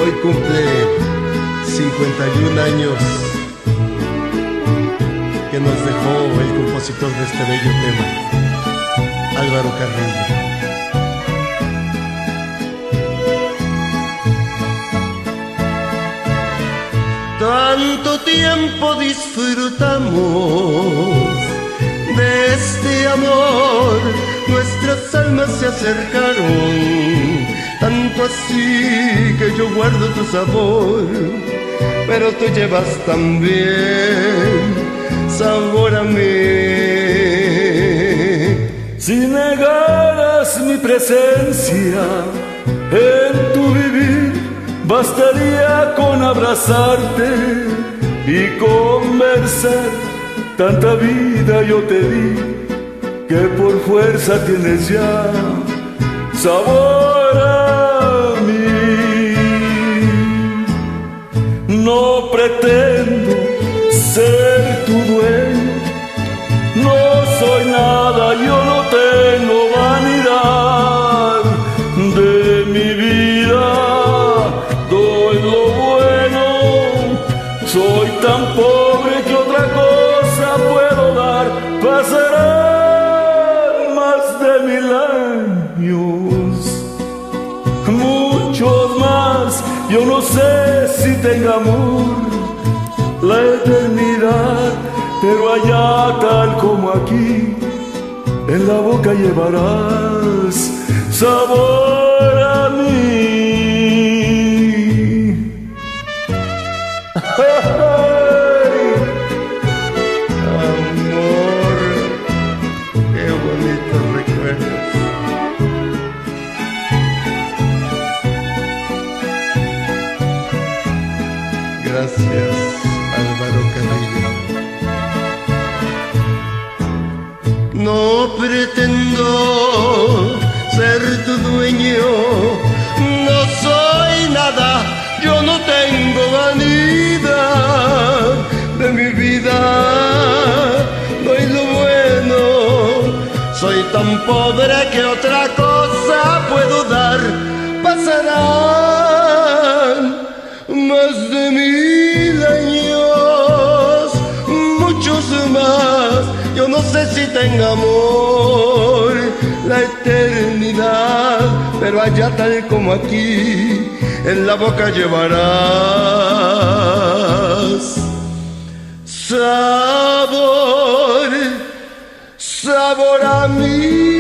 Hoy cumple 51 años que nos dejó el compositor de este bello tema, Álvaro Carrillo. Tanto tiempo disfrutamos de este amor, nuestras almas se acercaron, tanto así que yo guardo tu sabor, pero tú llevas también sabor a mí. Si negaras mi presencia en tu vivir, bastaría con abrazarte y conversar. Tanta vida yo te di que por fuerza tienes ya sabor a mí. No pretendo ser tu dueño, no soy nada, yo no tengo vanidad de mi vida. Doy lo bueno, soy tan pobre que otra cosa puedo dar. Pasarán más de 1000 años, muchos más. Yo no sé si tenga amor la eternidad, pero allá tal como aquí, en la boca llevarás sabor a mí. Amor, qué bonitos recuerdos. Gracias, Álvaro Carrillo. No pretendo ser tu dueño, no soy nada, yo no tengo vanidad de mi vida. Doy lo bueno, soy tan pobre que otra cosa puedo dar. Pasarán más de 1000 años, muchos más. Yo no sé si tenga amor la eternidad, pero allá tal como aquí, en la boca llevarás sabor, sabor a mí.